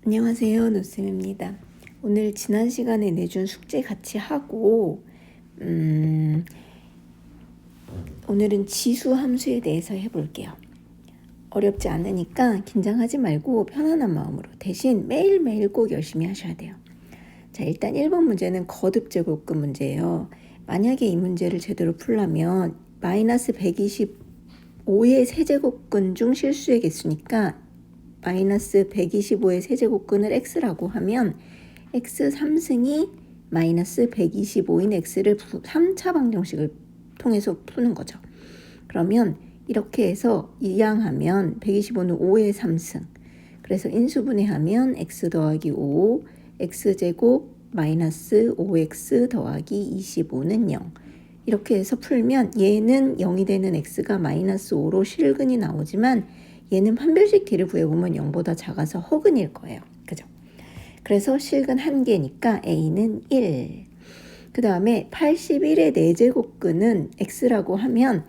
안녕하세요, 노쌤입니다. 오늘 지난 시간에 내준 숙제 같이 하고 오늘은 지수 함수에 대해서 해볼게요. 어렵지 않으니까 긴장하지 말고 편안한 마음으로 대신 매일매일 꼭 열심히 하셔야 돼요. 자, 일단 1번 문제는 거듭 제곱근 문제예요. 만약에 이 문제를 제대로 풀려면 마이너스 125의 세제곱근 중 실수의 개수니까 마이너스 125의 세제곱근을 x라고 하면 x 3승이 마이너스 125인 x를 3차 방정식을 통해서 푸는 거죠. 그러면 이렇게 해서 이항하면 125는 5의 3승. 그래서 인수분해하면 x 더하기 5, x제곱 마이너스 5x 더하기 25는 0. 이렇게 해서 풀면 얘는 0이 되는 x가 마이너스 5로 실근이 나오지만 얘는 판별식 t를 구해보면 0보다 작아서 허근일 거예요. 그죠? 그래서 실근 1개니까 a는 1. 그 다음에 81의 4제곱근은 x라고 하면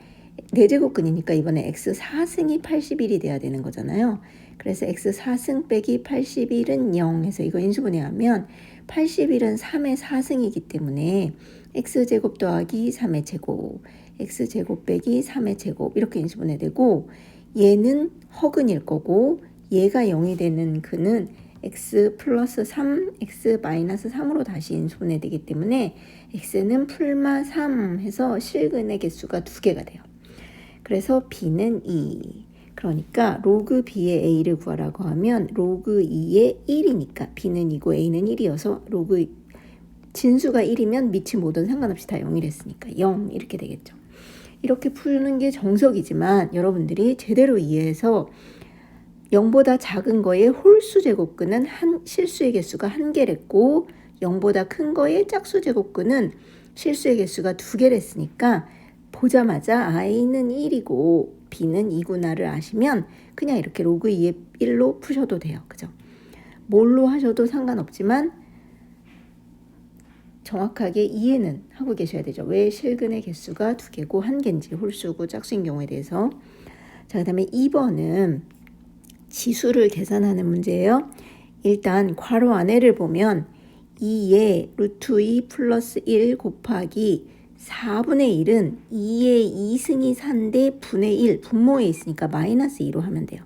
4제곱근이니까 이번에 x 4승이 81이 돼야 되는 거잖아요. 그래서 x 4승 빼기 81은 0 해서 이거 인수분해하면 81은 3의 4승이기 때문에 x제곱 더하기 3의 제곱, x제곱 빼기 3의 제곱 이렇게 인수분해되고 얘는 허근일 거고 얘가 0이 되는 근은 x 플러스 3, x 마이너스 3으로 다시 인수분해되기 때문에 x는 풀마 3 해서 실근의 개수가 2개가 돼요. 그래서 b는 2. 그러니까 로그 b의 a를 구하라고 하면 로그 2의 1이니까 b는 2고 a는 1이어서 로그 진수가 1이면 밑이 뭐든 상관없이 다 0이랬으니까 0 이렇게 되겠죠. 이렇게 푸는 게 정석이지만 여러분들이 제대로 이해해서 0보다 작은 거의 홀수 제곱근은 실수의 개수가 1개랬고 0보다 큰 거의 짝수 제곱근은 실수의 개수가 2개랬으니까 보자마자 a는 1이고 b는 2구나를 아시면 그냥 이렇게 로그 2의 1로 푸셔도 돼요. 그죠? 뭘로 하셔도 상관없지만 정확하게 이해는 하고 계셔야 되죠. 왜 실근의 개수가 2개고 1개인지 홀수고 짝수인 경우에 대해서. 자, 그 다음에 2번은 지수를 계산하는 문제예요. 일단 괄호 안에를 보면 2의 루트 2 플러스 1 곱하기 4분의 1은 2의 2승이 4인데 분의 1 분모에 있으니까 마이너스 2로 하면 돼요.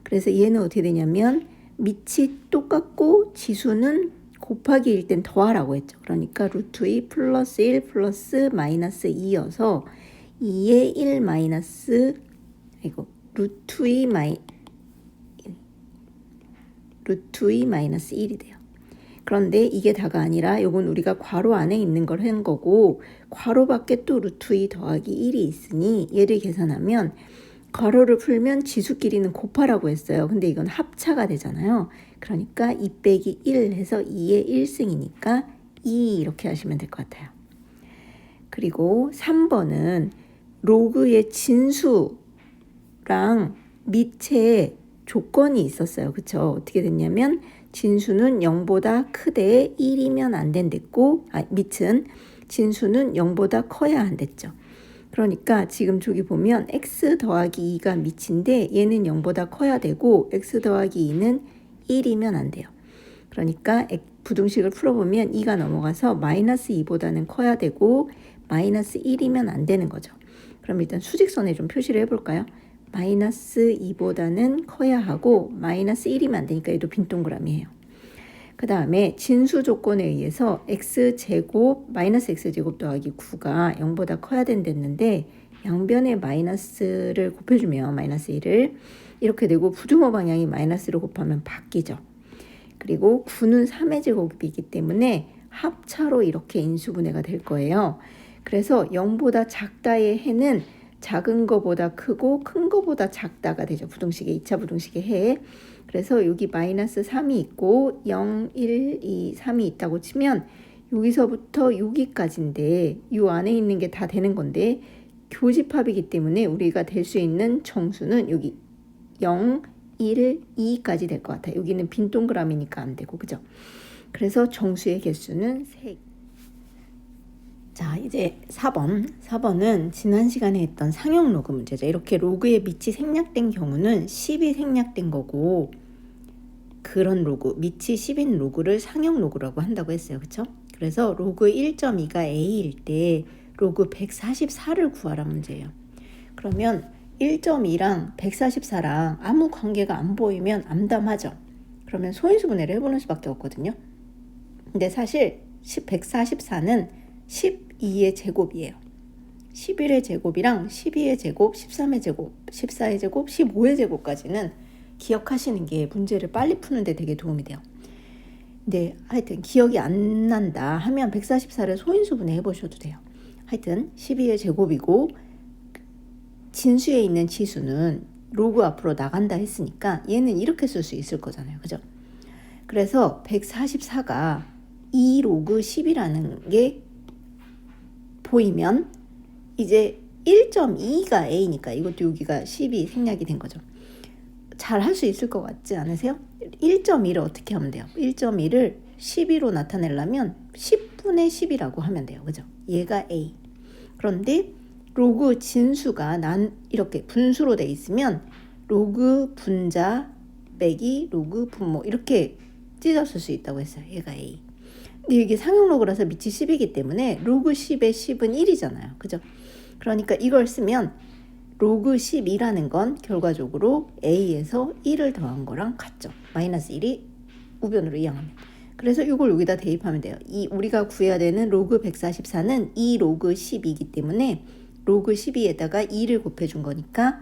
그래서 얘는 어떻게 되냐면 밑이 똑같고 지수는 곱하기일 땐 더하라고 했죠. 그러니까 루트 2 플러스 1 플러스 마이너스 2여서 2의 1 마이너스 루트 2 마이너스 1이 돼요. 그런데 이게 다가 아니라 이건 우리가 괄호 안에 있는 걸 한 거고 괄호 밖에 또 루트 2 더하기 1이 있으니 얘를 계산하면 괄호를 풀면 지수끼리는 곱하라고 했어요. 근데 이건 합차가 되잖아요. 그러니까 2 빼기 1 해서 2의 1승이니까 2 이렇게 하시면 될 것 같아요. 그리고 3번은 로그의 진수랑 밑에 조건이 있었어요. 그쵸? 어떻게 됐냐면 진수는 0보다 크되 1이면 안 된댔고 밑은 진수는 0보다 커야 한댔죠. 그러니까 지금 저기 보면 x 더하기 2가 밑인데 얘는 0보다 커야 되고 x 더하기 2는 1이면 안 돼요. 그러니까 부등식을 풀어보면 2가 넘어가서 마이너스 2보다는 커야 되고 마이너스 1이면 안 되는 거죠. 그럼 일단 수직선에 좀 표시를 해볼까요? 마이너스 2보다는 커야 하고 마이너스 1이면 안 되니까 얘도 빈 동그라미예요. 그 다음에 진수 조건에 의해서 x제곱 마이너스 x제곱 더하기 9가 0보다 커야 된댔는데 양변에 마이너스를 곱해주면 마이너스 1을 이렇게 되고 부등호 방향이 마이너스를 곱하면 바뀌죠. 그리고 9는 3의 제곱이기 때문에 합차로 이렇게 인수분해가 될 거예요. 그래서 0보다 작다의 해는 작은 거보다 크고 큰 거보다 작다가 되죠. 부등식의 2차 부등식의 해. 그래서 여기 마이너스 3이 있고 0, 1, 2, 3이 있다고 치면 여기서부터 여기까지인데 이 안에 있는 게 다 되는 건데 교집합이기 때문에 우리가 될 수 있는 정수는 여기 0, 1, 2까지 될 것 같아요. 여기는 빈 동그라미니까 안 되고 그죠? 그래서 정수의 개수는 3. 자, 이제 4번은 지난 시간에 했던 상형 로그 문제죠. 이렇게 로그의 밑이 생략된 경우는 10이 생략된 거고 그런 로그, 밑이 10인 로그를 상형 로그라고 한다고 했어요. 그쵸? 그래서 로그 1.2가 A일 때 로그 144를 구하라 문제예요. 그러면 1.2랑 144랑 아무 관계가 안 보이면 암담하죠. 그러면 소인수 분해를 해보는 수밖에 없거든요. 근데 사실 144는 12의 제곱이에요. 11의 제곱이랑 12의 제곱, 13의 제곱, 14의 제곱, 15의 제곱까지는 기억하시는 게 문제를 빨리 푸는데 되게 도움이 돼요. 근데 하여튼 기억이 안 난다 하면 144를 소인수분해 해보셔도 돼요. 하여튼 12의 제곱이고 진수에 있는 지수는 로그 앞으로 나간다 했으니까 얘는 이렇게 쓸 수 있을 거잖아요. 그죠? 그래서 144가 2 로그 10이라는 게 보이면 이제 1.2가 A니까 이것도 여기가 10이 생략이 된 거죠. 잘 할 수 있을 것 같지 않으세요? 1.2를 어떻게 하면 돼요? 1.2를 12로 나타내려면 10분의 10이라고 하면 돼요. 그죠? 얘가 A. 그런데 로그 진수가 이렇게 분수로 돼 있으면 로그 분자 빼기 로그 분모 이렇게 찢어쓸 수 있다고 했어요. 얘가 A. 근데 이게 상용 로그라서 밑이 10이기 때문에 로그 10의 10은 1이잖아요. 그죠? 그러니까 이걸 쓰면 로그 12라는 건 결과적으로 A에서 1을 더한 거랑 같죠. 마이너스 1이 우변으로 이항하면. 그래서 이걸 여기다 대입하면 돼요. 우리가 구해야 되는 로그 144는 2 로그 10이기 때문에 로그 12에다가 2를 곱해준 거니까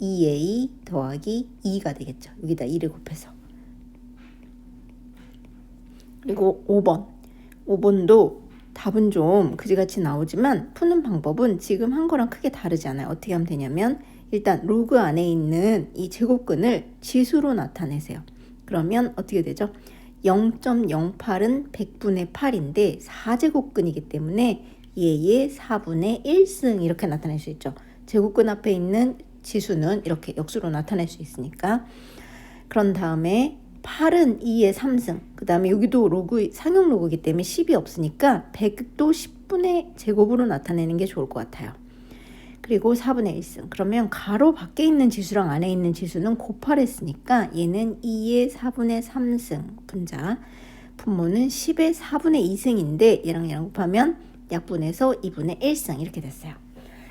2A 더하기 2가 되겠죠. 여기다 2를 곱해서. 그리고 5번도 답은 좀 그지같이 나오지만 푸는 방법은 지금 한 거랑 크게 다르지 않아요. 어떻게 하면 되냐면 일단 로그 안에 있는 이 제곱근을 지수로 나타내세요. 그러면 어떻게 되죠? 0.08은 100분의 8인데 4제곱근이기 때문에 얘의 4분의 1승 이렇게 나타낼 수 있죠. 제곱근 앞에 있는 지수는 이렇게 역수로 나타낼 수 있으니까. 그런 다음에 8은 2의 3승. 그 다음에 여기도 로그, 상용 로그이기 때문에 10이 없으니까 100도 10분의 제곱으로 나타내는 게 좋을 것 같아요. 그리고 4분의 1승. 그러면 가로 밖에 있는 지수랑 안에 있는 지수는 곱하랬으니까 얘는 2의 4분의 3승 분자. 분모는 10의 4분의 2승인데 얘랑 곱하면 약분해서 2분의 1승 이렇게 됐어요.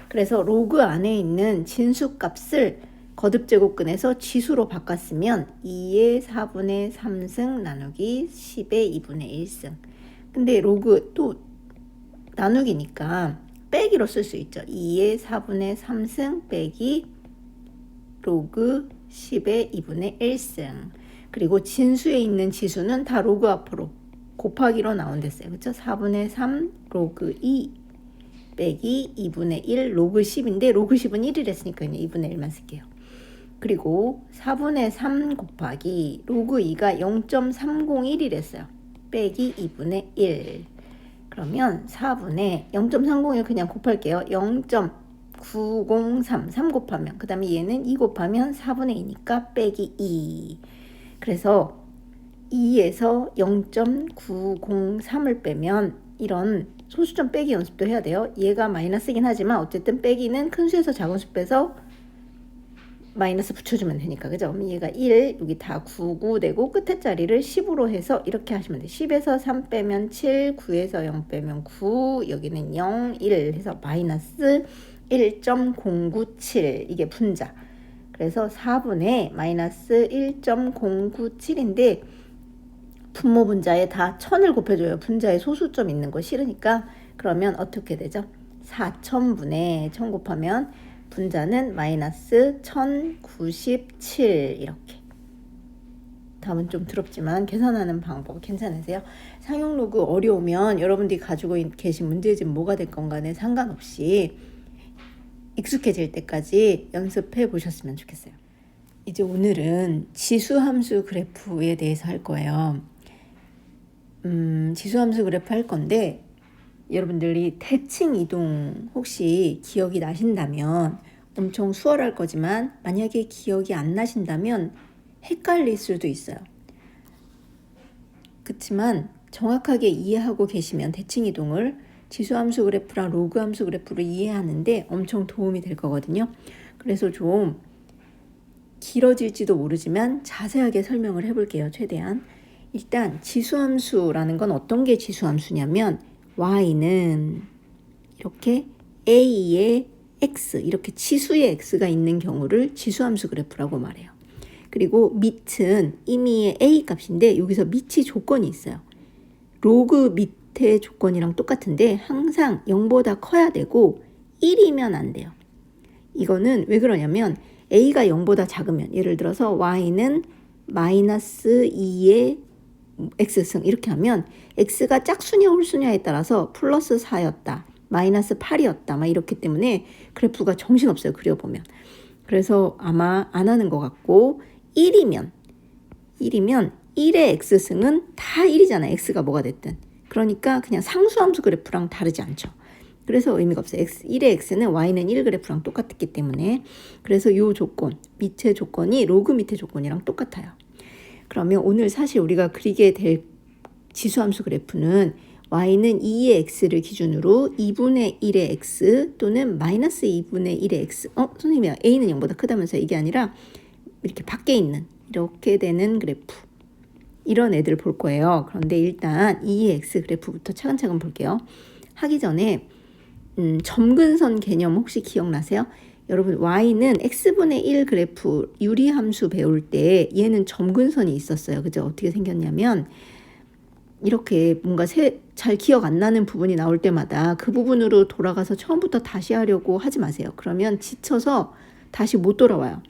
그래서 로그 안에 있는 진수값을 거듭제곱근에서 지수로 바꿨으면 2의 4분의 3승 나누기 10의 2분의 1승. 근데 로그 또 나누기니까 빼기로 쓸 수 있죠. 2의 4분의 3승 빼기 로그 10의 2분의 1승. 그리고 진수에 있는 지수는 다 로그 앞으로 곱하기로 나온댔어요. 그렇죠? 4분의 3 로그 2 빼기 2분의 1 로그 10인데 로그 10은 1이랬으니까 그냥 2분의 1만 쓸게요. 그리고 4분의 3 곱하기 로그 2가 0.301이랬어요. 빼기 2분의 1. 그러면 4분의 0.301 그냥 곱할게요. 0.903 3 곱하면 그 다음에 얘는 2 곱하면 4분의 2니까 빼기 2. 그래서 2에서 0.903을 빼면 이런 소수점 빼기 연습도 해야 돼요. 얘가 마이너스긴 하지만 어쨌든 빼기는 큰 수에서 작은 수 빼서 마이너스 붙여주면 되니까. 그죠? 그럼 얘가 1 여기 다 9, 9 되고 끝에 자리를 10으로 해서 이렇게 하시면 돼요. 10에서 3 빼면 7, 9에서 0 빼면 9, 여기는 0, 1 해서 마이너스 1.097 이게 분자. 그래서 4분의 마이너스 1.097인데 분모 분자에 다 1000을 곱해줘요. 분자에 소수점 있는 거 싫으니까. 그러면 어떻게 되죠? 4000분의 1000 곱하면 분자는 마이너스 1097 이렇게. 답은 좀 더럽지만 계산하는 방법 괜찮으세요? 상용 로그 어려우면 여러분들이 가지고 계신 문제집 뭐가 됐건 간에 상관없이 익숙해질 때까지 연습해 보셨으면 좋겠어요. 이제 오늘은 지수함수 그래프에 대해서 할 거예요. 지수함수 그래프 할 건데 여러분들이 대칭 이동 혹시 기억이 나신다면 엄청 수월할 거지만 만약에 기억이 안 나신다면 헷갈릴 수도 있어요. 그렇지만 정확하게 이해하고 계시면 대칭 이동을 지수함수 그래프랑 로그함수 그래프로 이해하는데 엄청 도움이 될 거거든요. 그래서 좀 길어질지도 모르지만 자세하게 설명을 해볼게요. 최대한. 일단 지수함수라는 건 어떤 게 지수함수냐면 y는 이렇게 a의 x, 이렇게 치수의 x가 있는 경우를 지수함수 그래프라고 말해요. 그리고 밑은 임의의 a 값인데 여기서 밑이 조건이 있어요. 로그 밑의 조건이랑 똑같은데 항상 0보다 커야 되고 1이면 안 돼요. 이거는 왜 그러냐면 a가 0보다 작으면 예를 들어서 y는 마이너스 2의 x승 이렇게 하면 x가 짝수냐 홀수냐에 따라서 플러스 4였다. 마이너스 8이었다. 막 이렇기 때문에 그래프가 정신없어요. 그려보면. 그래서 아마 안 하는 것 같고 1이면 1의 x승은 다 1이잖아요. x가 뭐가 됐든. 그러니까 그냥 상수함수 그래프랑 다르지 않죠. 그래서 의미가 없어요. 1의 x는 y는 1 그래프랑 똑같기 때문에. 그래서 이 조건, 밑의 조건이 로그 밑의 조건이랑 똑같아요. 그러면 오늘 사실 우리가 그리게 될 지수함수 그래프는 y는 2의 x를 기준으로 2분의 1의 x 또는 마이너스 2분의 1의 x. 선생님이 a는 0보다 크다면서 이게 아니라 이렇게 밖에 있는 이렇게 되는 그래프. 이런 애들 볼 거예요. 그런데 일단 2의 x 그래프부터 차근차근 볼게요. 하기 전에 점근선 개념 혹시 기억나세요? 여러분 y는 x분의 1 그래프 유리함수 배울 때 얘는 점근선이 있었어요. 그죠? 어떻게 생겼냐면 이렇게 뭔가 잘 기억 안 나는 부분이 나올 때마다 그 부분으로 돌아가서 처음부터 다시 하려고 하지 마세요. 그러면 지쳐서 다시 못 돌아와요.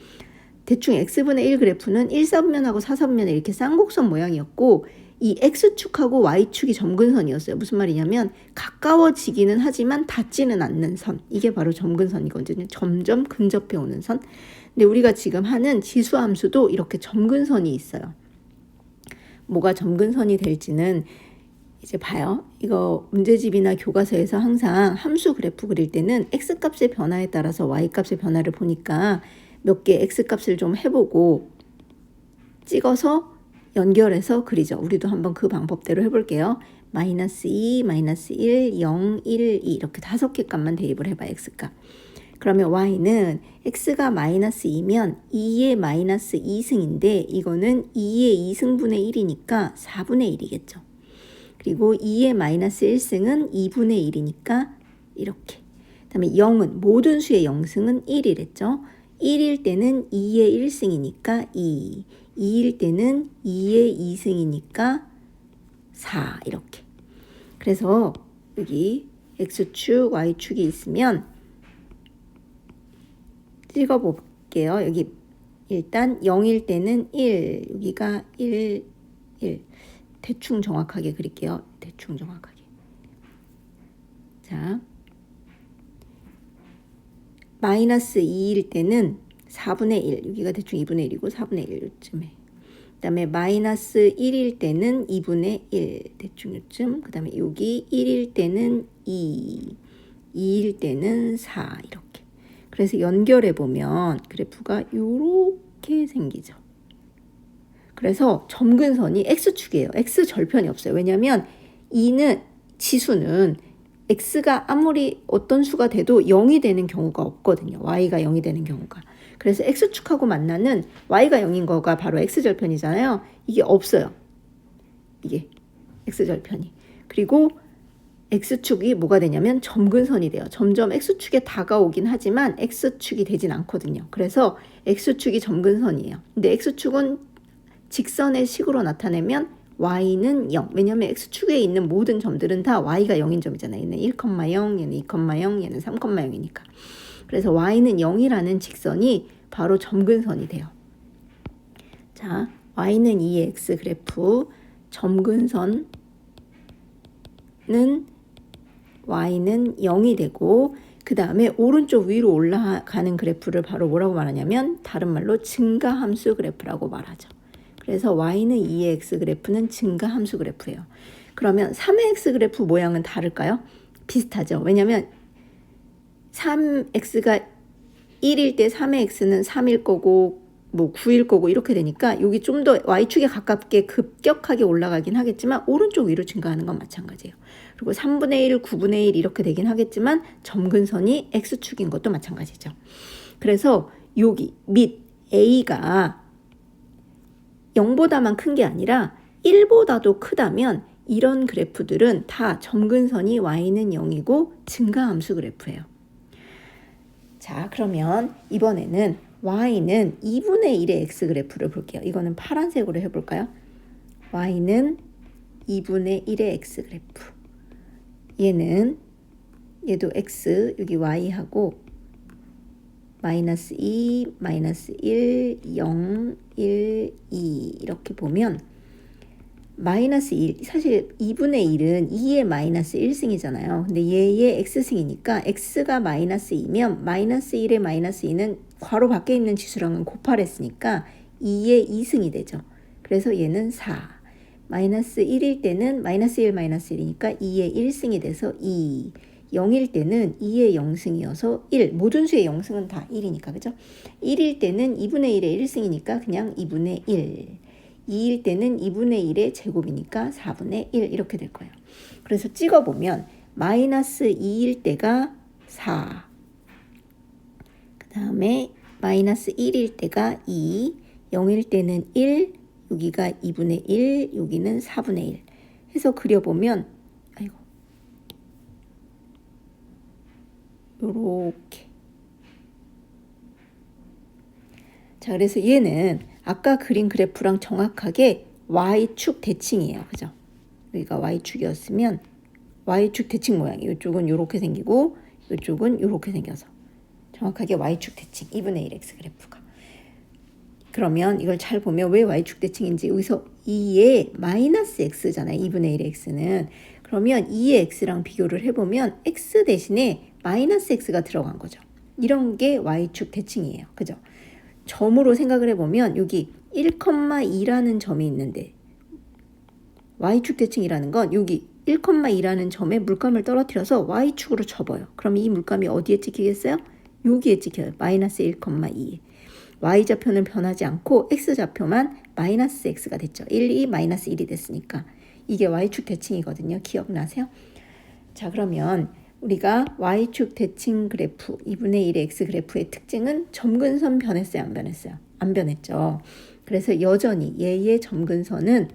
대충 x분의 1 그래프는 1사분면하고 4사분면에 이렇게 쌍곡선 모양이었고 이 x축하고 y축이 점근선이었어요. 무슨 말이냐면 가까워지기는 하지만 닿지는 않는 선. 이게 바로 점근선이거든요. 점점 근접해 오는 선. 근데 우리가 지금 하는 지수함수도 이렇게 점근선이 있어요. 뭐가 점근선이 될지는 이제 봐요. 이거 문제집이나 교과서에서 항상 함수 그래프 그릴 때는 x값의 변화에 따라서 y값의 변화를 보니까 몇 개 x값을 좀 해보고 찍어서 연결해서 그리죠. 우리도 한번 그 방법대로 해볼게요. 마이너스 2, 마이너스 1, 0, 1, 2 이렇게 5개 값만 대입을 해봐요. x값. 그러면 y는 x가 마이너스 2면 2의 마이너스 2승인데 이거는 2의 2승분의 1이니까 4분의 1이겠죠. 그리고 2의 마이너스 1승은 2분의 1이니까 이렇게. 그 다음에 0은 모든 수의 0승은 1이랬죠. 1일 때는 2의 1승이니까 2. 2일 때는 2의 2승이니까 4 이렇게. 그래서 여기 x축, y축이 있으면 찍어볼게요. 여기 일단 0일 때는 1, 여기가 1, 1. 대충 정확하게 그릴게요. 대충 정확하게. 자, 마이너스 2일 때는 4분의 1, 여기가 대충 2분의 1이고 4분의 1 요쯤에. 그 다음에 마이너스 1일 때는 2분의 1, 대충 요쯤. 그 다음에 여기 1일 때는 2, 2일 때는 4 이렇게. 그래서 연결해 보면 그래프가 이렇게 생기죠. 그래서 점근선이 x축이에요. x절편이 없어요. 왜냐하면 2는 지수는 x가 아무리 어떤 수가 돼도 0이 되는 경우가 없거든요. y가 0이 되는 경우가. 그래서 x축하고 만나는 y가 0인 거가 바로 x절편이잖아요. 이게 없어요. 이게 x절편이. 그리고 x축이 뭐가 되냐면 점근선이 돼요. 점점 x축에 다가오긴 하지만 x축이 되진 않거든요. 그래서 x축이 점근선이에요. 근데 x축은 직선의 식으로 나타내면 y는 0. 왜냐하면 x축에 있는 모든 점들은 다 y가 0인 점이잖아요. 얘는 1,0, 얘는 2,0, 얘는 3,0이니까. 그래서 y는 0이라는 직선이 바로 점근선이 돼요. 자, y는 2의 x 그래프, 점근선은 y는 0이 되고 그 다음에 오른쪽 위로 올라가는 그래프를 바로 뭐라고 말하냐면 다른 말로 증가함수 그래프라고 말하죠. 그래서 y는 2의 x 그래프는 증가함수 그래프예요. 그러면 3의 x 그래프 모양은 다를까요? 비슷하죠. 왜냐하면 3x가 1일 때 3의 x는 3일 거고 뭐 9일 거고 이렇게 되니까 여기 좀 더 y축에 가깝게 급격하게 올라가긴 하겠지만 오른쪽 위로 증가하는 건 마찬가지예요. 그리고 3분의 1, 9분의 1 이렇게 되긴 하겠지만 점근선이 x축인 것도 마찬가지죠. 그래서 여기 밑 a가 0보다만 큰 게 아니라 1보다도 크다면 이런 그래프들은 다 점근선이 y는 0이고 증가함수 그래프예요. 자, 그러면 이번에는 y는 2분의 1의 x 그래프를 볼게요. 이거는 파란색으로 해볼까요? y는 2분의 1의 x 그래프. 얘도 x, 여기 y하고 마이너스 2, 마이너스 1, 0, 1, 2 이렇게 보면 마이너스 1, 사실 2분의 1은 2의 마이너스 1승이잖아요. 근데 얘의 x승이니까 x가 마이너스 2면 마이너스 1의 마이너스 2는 괄호 밖에 있는 지수랑은 곱하랬으니까 2의 2승이 되죠. 그래서 얘는 4. 마이너스 1일 때는 마이너스 1 마이너스 1이니까 2의 1승이 돼서 2. 0일 때는 2의 0승이어서 1. 모든 수의 0승은 다 1이니까 그죠? 1일 때는 2분의 1의 1승이니까 그냥 2분의 1. 2일 때는 2분의 1의 제곱이니까 4분의 1 이렇게 될 거예요. 그래서 찍어보면 마이너스 2일 때가 4. 그 다음에 마이너스 1일 때가 2. 0일 때는 1. 여기가 2분의 1. 여기는 4분의 1. 해서 그려보면 요렇게. 자, 그래서 얘는 아까 그린 그래프랑 정확하게 Y축 대칭이에요. 그죠? 여기가 Y축이었으면 Y축 대칭 모양이에요. 이쪽은 요렇게 생기고 이쪽은 요렇게 생겨서 정확하게 Y축 대칭 2분의 1 X 그래프가. 그러면 이걸 잘 보면 왜 Y축 대칭인지 여기서 2의 마이너스 X잖아요. 2분의 1 X는. 그러면 2의 X랑 비교를 해보면 X 대신에 마이너스 X가 들어간 거죠. 이런 게 Y축 대칭이에요. 그죠? 점으로 생각을 해보면 여기 1,2라는 점이 있는데 Y축 대칭이라는 건 여기 1,2라는 점에 물감을 떨어뜨려서 Y축으로 접어요. 그럼 이 물감이 어디에 찍히겠어요? 여기에 찍혀요. 마이너스 1,2에. Y좌표는 변하지 않고 X좌표만 마이너스 X가 됐죠. 1, 2, 마이너스 1이 됐으니까. 이게 Y축 대칭이거든요. 기억나세요? 자, 그러면 우리가 Y축 대칭 그래프 2분의 1의 X 그래프의 특징은 점근선 변했어요? 안 변했어요? 안 변했죠. 그래서 여전히 얘의 점근선은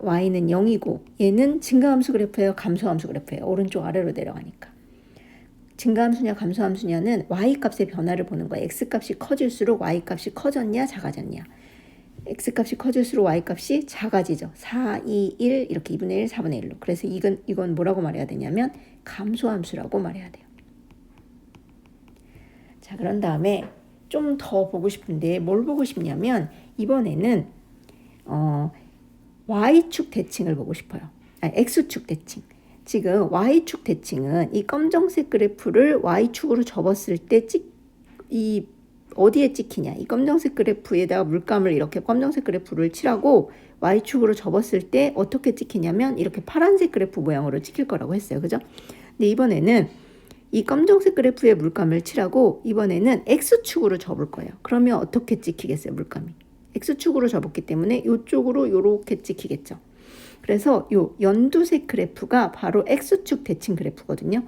Y는 0이고 얘는 증가함수 그래프예요? 감소함수 그래프예요? 오른쪽 아래로 내려가니까. 증가함수냐 감소함수냐는 Y값의 변화를 보는 거예요. X값이 커질수록 Y값이 커졌냐 작아졌냐. X값이 커질수록 Y값이 작아지죠. 4, 2, 1 이렇게 2분의 1, 4분의 1로. 그래서 이건 뭐라고 말해야 되냐면 감소함수라고 말해야 돼요. 자, 그런 다음에 좀 더 보고 싶은데 뭘 보고 싶냐면 이번에는 Y축 대칭을 보고 싶어요. X축 대칭. 지금 Y축 대칭은 이 검정색 그래프를 Y축으로 접었을 때 어디에 찍히냐. 이 검정색 그래프에다가 물감을 이렇게 검정색 그래프를 칠하고 Y축으로 접었을 때 어떻게 찍히냐면 이렇게 파란색 그래프 모양으로 찍힐 거라고 했어요. 그죠? 근데 이번에는 이 검정색 그래프에 물감을 칠하고 이번에는 X축으로 접을 거예요. 그러면 어떻게 찍히겠어요? 물감이. X축으로 접었기 때문에 이쪽으로 이렇게 찍히겠죠. 그래서 요 연두색 그래프가 바로 X축 대칭 그래프거든요.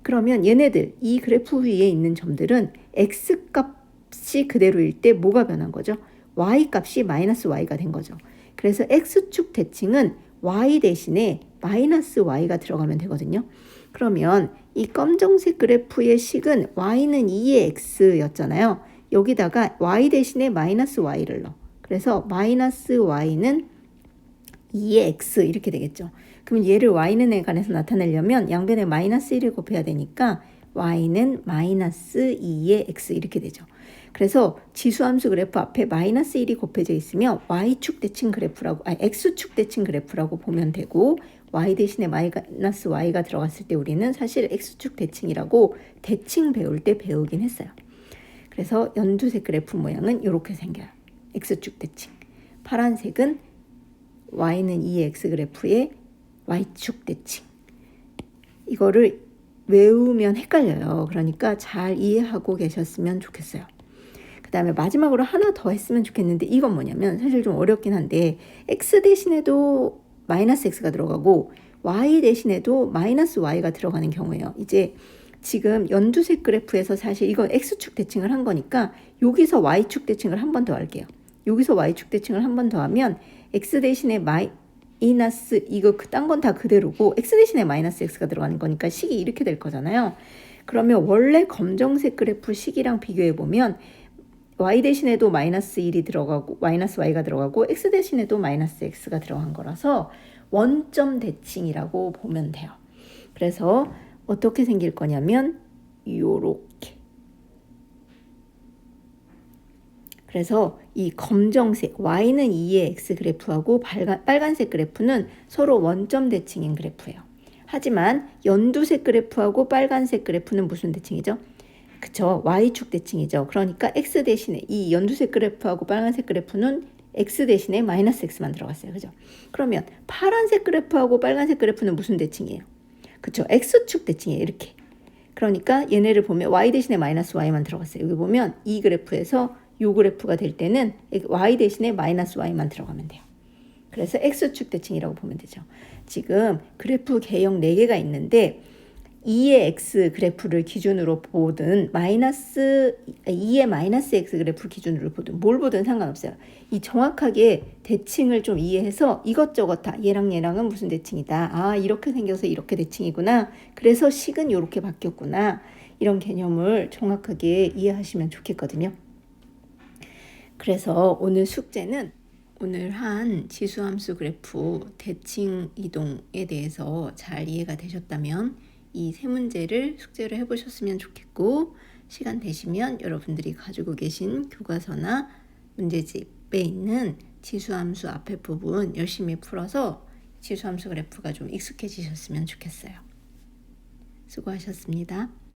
그러면 얘네들 이 그래프 위에 있는 점들은 X값이 그대로일 때 뭐가 변한 거죠? Y값이 마이너스 Y가 된 거죠. 그래서 X축 대칭은 Y 대신에 마이너스 Y가 들어가면 되거든요. 그러면 이 검정색 그래프의 식은 Y는 2의 X였잖아요. 여기다가 Y 대신에 마이너스 Y를 넣어. 그래서 마이너스 Y는 2의 X 이렇게 되겠죠. 그럼 얘를 Y는에 관해서 나타내려면 양변에 마이너스 1을 곱해야 되니까 Y는 마이너스 2의 X 이렇게 되죠. 그래서 지수함수 그래프 앞에 마이너스 1이 곱해져 있으면 Y축 대칭 그래프라고, X축 대칭 그래프라고 보면 되고 Y 대신에 마이너스 Y가 들어갔을 때 우리는 사실 X축 대칭이라고 대칭 배울 때 배우긴 했어요. 그래서 연두색 그래프 모양은 이렇게 생겨요. X축 대칭. 파란색은 Y는 2의 X 그래프의 Y축 대칭. 이거를 외우면 헷갈려요. 그러니까 잘 이해하고 계셨으면 좋겠어요. 그 다음에 마지막으로 하나 더 했으면 좋겠는데 이건 뭐냐면 사실 좀 어렵긴 한데 X 대신에도 마이너스 X가 들어가고 Y 대신에도 마이너스 Y가 들어가는 경우예요. 이제 지금 연두색 그래프에서 사실 이건 X축 대칭을 한 거니까 여기서 Y축 대칭을 한 번 더 할게요. 여기서 Y축 대칭을 한 번 더 하면 X 대신에 마이너스 이거 딴 건 다 그대로고 X 대신에 마이너스 X가 들어가는 거니까 식이 이렇게 될 거잖아요. 그러면 원래 검정색 그래프 식이랑 비교해 보면 Y 대신에도 마이너스 1이 들어가고 마이너스 Y가 들어가고 X 대신에도 마이너스 X가 들어간 거라서 원점 대칭이라고 보면 돼요. 그래서 어떻게 생길 거냐면 요렇게. 그래서 이 검정색 Y는 2의 X 그래프하고 빨간색 그래프는 서로 원점 대칭인 그래프예요. 하지만 연두색 그래프하고 빨간색 그래프는 무슨 대칭이죠? 그쵸, Y축 대칭이죠. 그러니까 X 대신에 이 연두색 그래프하고 빨간색 그래프는 X 대신에 마이너스 X만 들어갔어요. 그죠? 그러면 파란색 그래프하고 빨간색 그래프는 무슨 대칭이에요? 그쵸, X축 대칭이에요. 이렇게. 그러니까 얘네를 보면 Y 대신에 마이너스 Y만 들어갔어요. 여기 보면 이 그래프에서 이 그래프가 될 때는 Y 대신에 마이너스 Y만 들어가면 돼요. 그래서 X축 대칭이라고 보면 되죠. 지금 그래프 개형 4개가 있는데 2의 X 그래프를 기준으로 보든 2의 마이너스 X 그래프 기준으로 보든 뭘 보든 상관없어요. 이 정확하게 대칭을 좀 이해해서 이것저것 다 얘랑 얘랑은 무슨 대칭이다. 아, 이렇게 생겨서 이렇게 대칭이구나. 그래서 식은 이렇게 바뀌었구나. 이런 개념을 정확하게 이해하시면 좋겠거든요. 그래서 오늘 숙제는 오늘 한 지수함수 그래프 대칭 이동에 대해서 잘 이해가 되셨다면 이 세 문제를 숙제로 해보셨으면 좋겠고, 시간 되시면 여러분들이 가지고 계신 교과서나 문제집에 있는 지수함수 앞에 부분 열심히 풀어서 지수함수 그래프가 좀 익숙해지셨으면 좋겠어요. 수고하셨습니다.